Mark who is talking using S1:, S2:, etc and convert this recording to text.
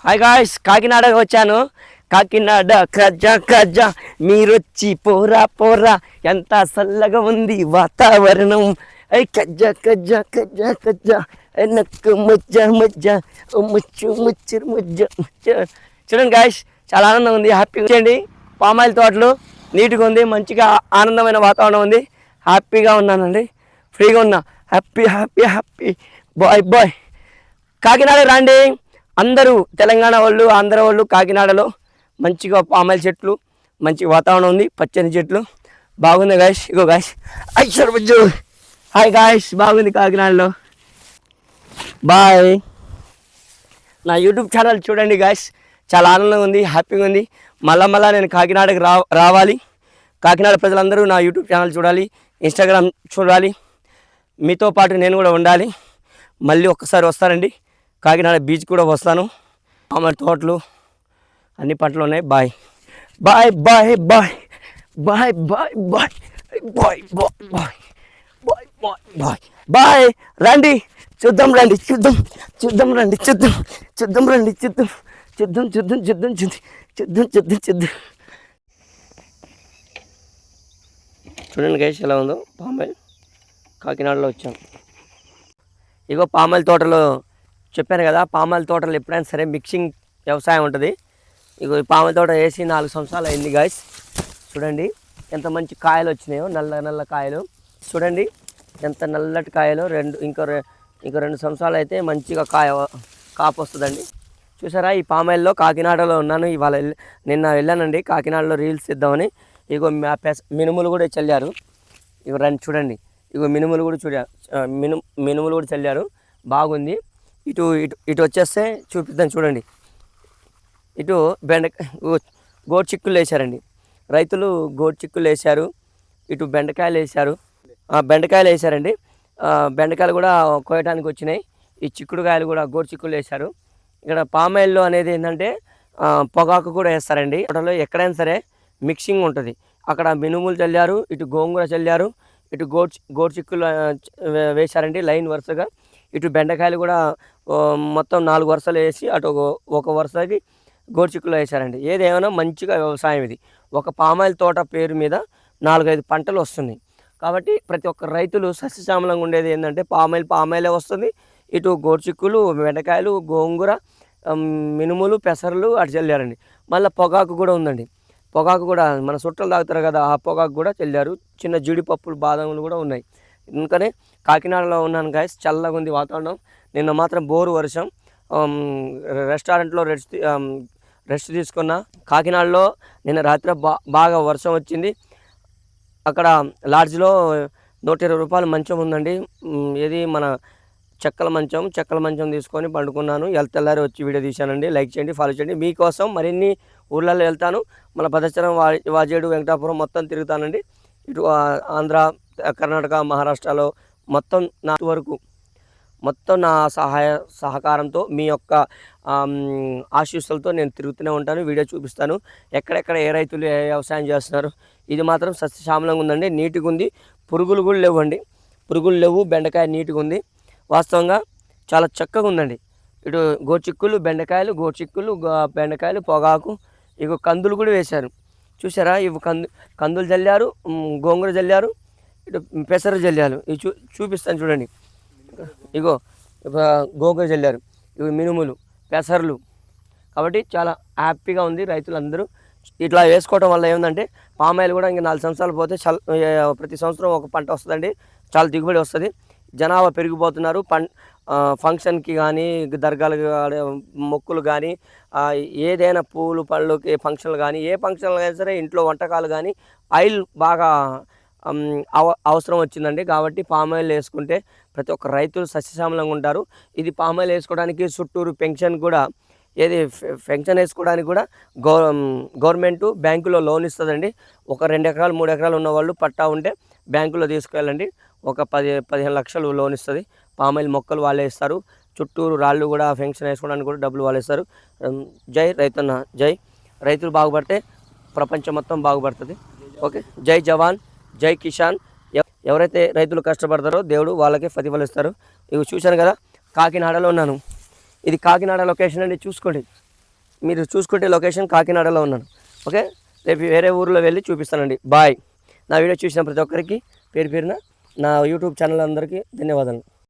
S1: Hi guys, కాకినాడకి వచ్చాను. కాకినాడ కజ్జా కజ్జా మీరొచ్చి పోరా పోరా, ఎంత చల్లగా ఉంది వాతావరణం. ఐ కజ్జా కజ్జా కజ్జా కజ్జా నక్కు ముజ్జ ముజ్జ ముచ్చు ముచ్చరు ముజ్జ ముచ్చ. చూడండి గాయ్స్, చాలా ఆనందంగా ఉంది, హ్యాపీగా వచ్చేయండి. పామాయిల్ తోటలు నీట్గా ఉంది, మంచిగా ఆనందమైన వాతావరణం ఉంది. హ్యాపీగా ఉన్నానండి, ఫ్రీగా ఉన్నా, happy happy happy. Bye bye. Kakinada రండి అందరూ, తెలంగాణ వాళ్ళు, ఆంధ్ర వాళ్ళు. కాకినాడలో మంచిగా పామాయిల్ చెట్లు, మంచి వాతావరణం ఉంది, పచ్చని చెట్లు బాగుంది గాయస్. ఇగో గాయస్, ఐశ్వర్బుజ్జు హాయ్ గాయస్, బాగుంది కాకినాడలో. బాయ్. నా యూట్యూబ్ ఛానల్ చూడండి గాయస్, చాలా ఆనందంగా ఉంది, హ్యాపీగా ఉంది. మళ్ళా నేను కాకినాడకి రావాలి. కాకినాడ ప్రజలందరూ నా యూట్యూబ్ ఛానల్ చూడాలి, ఇన్స్టాగ్రామ్ చూడాలి, మీతో పాటు నేను కూడా ఉండాలి. మళ్ళీ ఒక్కసారి వస్తానండి, కాకినాడ బీచ్ కూడా వస్తాను. మామిడి తోటలు అన్ని పంటలు ఉన్నాయి. Bye bye bye bye bye bye bye bye bye bye bye bye bye bye. రండి చూద్దాం, రండి చూద్దాం, చూద్దాం రండి చూద్దాం, చూద్దాం రండి చూద్దాం, చూద్దాం చూద్దాం చూద్దాం చూద్దాం చూద్దాం చూద్దాం. చూడండి గైస్ ఎలా ఉందో పామాయిల్. కాకినాడలో వచ్చాం. ఇగో పామాయిల్ తోటలో చెప్పాను కదా, పామాయిల్ తోటలు ఎప్పుడైనా సరే మిక్సింగ్ వ్యవసాయం ఉంటుంది. ఇగో ఈ పామాయిల్ తోట వేసి 4 సంవత్సరాలు అయింది గాయస్. చూడండి ఎంత మంచి కాయలు వచ్చినాయో, నల్ల నల్ల కాయలు. చూడండి ఎంత నల్లటి కాయలు. ఇంకో 2 సంవత్సరాలు అయితే మంచిగా కాపు వస్తుందండి. చూసారా, ఈ పామాయిల్లో కాకినాడలో ఉన్నాను ఇవాళ. నిన్న వెళ్ళానండి కాకినాడలో రీల్స్ ఇద్దామని. ఇగో మినుములు కూడా చల్లారు. ఇగో రండి చూడండి, ఇగో మినుములు కూడా మినుములు కూడా చల్లారు, బాగుంది. ఇటు ఇటు ఇటు వచ్చేస్తే చూపిద్దాం. చూడండి, ఇటు గోరు చిక్కులు వేశారండి రైతులు, గోరు చిక్కులు వేశారు. ఇటు బెండకాయలు వేశారు, బెండకాయలు వేశారండి. బెండకాయలు కూడా కోయటానికి వచ్చినాయి. ఈ చిక్కుడుకాయలు కూడా గోరు చిక్కులు వేశారు. ఇక్కడ పామాయిల్లో అనేది ఏంటంటే పొగాకు కూడా వేస్తారండి. తోటలో ఎక్కడైనా సరే మిక్సింగ్ ఉంటుంది. అక్కడ మినుములు చల్లారు, ఇటు గోంగూర చల్లారు, ఇటు గోరు చిక్కులు వేశారండి లైన్ వరుసగా. ఇటు బెండకాయలు కూడా మొత్తం 4 వరుసలు వేసి అటు ఒక వరుసకి గోరు చిక్కులు వేశారండి. ఏదేమైనా మంచిగా వ్యవసాయం ఇది. ఒక పామాయిల్ తోట పేరు మీద 4-5 పంటలు వస్తున్నాయి. కాబట్టి ప్రతి ఒక్క రైతులు సస్యశ్యామలంగా ఉండేది ఏంటంటే పామాయిలే వస్తుంది. ఇటు గోరు చిక్కులు, బెండకాయలు, గోంగూర, మినుములు, పెసర్లు అటు చల్లారండి. మళ్ళీ పొగాకు కూడా ఉందండి. పొగాకు కూడా మన చుట్టలు తాగుతారు కదా, ఆ పొగాకు కూడా చల్లారు. చిన్న జీడిపప్పులు, బాదములు కూడా ఉన్నాయి. అందుకనే కాకినాడలో ఉన్నాను గాయస్, చల్లగా ఉంది వాతావరణం. నిన్న మాత్రం బోరు వర్షం. రెస్టారెంట్లో రెస్ట్ తీసుకున్నా. కాకినాడలో నిన్న రాత్రి బాగా వర్షం వచ్చింది. అక్కడ లాడ్జ్లో 120 రూపాయల మంచం ఉందండి. ఏది మన చెక్కల మంచం తీసుకొని పండుకున్నాను. తెల్లారి వచ్చి వీడియో తీశానండి. లైక్ చేయండి, ఫాలో చేయండి. మీకోసం మరిన్ని ఊర్లలో వెళ్తాను. మన భద్రాచలం, వాజేడు, వెంకటాపురం మొత్తం తిరుగుతానండి. ఇటు ఆంధ్ర, కర్ణాటక, మహారాష్ట్రలో మొత్తం వరకు మొత్తం నా సహకారంతో, మీ యొక్క ఆశీస్సులతో నేను తిరుగుతూనే ఉంటాను, వీడియో చూపిస్తాను. ఎక్కడెక్కడ ఏ రైతులు ఏ వ్యవసాయం చేస్తున్నారు. ఇది మాత్రం సస్యశ్యామలంగా ఉందండి, నీట్గా ఉంది. పురుగులు కూడా లేవండి, పురుగులు లేవు. బెండకాయ నీట్గా ఉంది, వాస్తవంగా చాలా చక్కగా ఉందండి. ఇటు గోచిక్కులు, బెండకాయలు, బెండకాయలు, పొగాకు, ఇగో కందులు కూడా వేశారు. చూసారా, ఇవి కందులు చల్లారు, గోంగూర చల్లారు, ఇటు పెసర చల్లారు. ఇవి చూపిస్తాను చూడండి. ఇగో గోంగూర చల్లారు, ఇవి మినుములు, పెసర్లు. కాబట్టి చాలా హ్యాపీగా ఉంది. రైతులందరూ ఇట్లా వేసుకోవడం వల్ల ఏముందంటే పామాయిల్ కూడా ఇంకా 4 సంవత్సరాలు పోతే ప్రతి సంవత్సరం ఒక పంట వస్తుందండి, చాలా దిగుబడి వస్తుంది. జనాభా పెరిగిపోతున్నారు. ఫంక్షన్కి కానీ, దర్గాలకు మొక్కులు కానీ, ఏదైనా పూలు పళ్ళకి ఫంక్షన్లు కానీ, ఏ ఫంక్షన్లు అయినా సరే ఇంట్లో వంటకాలు కానీ ఆయిల్ బాగా అవసరం వచ్చిందండి. కాబట్టి పామాయిల్ వేసుకుంటే ప్రతి ఒక్క రైతులు సస్యశ్యామలంగా ఉంటారు. ఇది పామాయిల్ వేసుకోవడానికి చుట్టూరు పెన్షన్ వేసుకోవడానికి కూడా గవర్నమెంట్ బ్యాంకులో లోన్ ఇస్తుందండి. ఒక 2 ఎకరాలు 3 ఎకరాలు ఉన్న వాళ్ళు పట్టా ఉంటే బ్యాంకులో తీసుకెళ్ళండి, ఒక 10-15 లక్షలు లోన్ ఇస్తుంది. పామాయిల్ మొక్కలు వాళ్ళే ఇస్తారు. చుట్టూరు రాళ్ళు కూడా ఫెన్షన్ వేసుకోవడానికి కూడా డబ్బులు వాళ్ళు ఇస్తారు. జై రైతన్న, జై. రైతులు బాగుపడితే ప్రపంచం మొత్తం బాగుపడుతుంది. ఓకే, జై జవాన్, జై కిసాన్. ఎవరైతే రైతులు కష్టపడతారో దేవుడు వాళ్ళకే ప్రతిఫలిస్తారు. ఇవి చూశాను కదా, కాకినాడలో ఉన్నాను. ఇది కాకినాడ లొకేషన్ అండి, చూసుకోండి. మీరు చూసుకుంటే లొకేషన్ కాకినాడలో ఉన్నాను. ఓకే, రేపు వేరే ఊరిలో వెళ్ళి చూపిస్తానండి. బాయ్. నా వీడియో చూసిన ప్రతి ఒక్కరికి పేరు పేరున నా యూట్యూబ్ ఛానల్ అందరికీ ధన్యవాదాలు.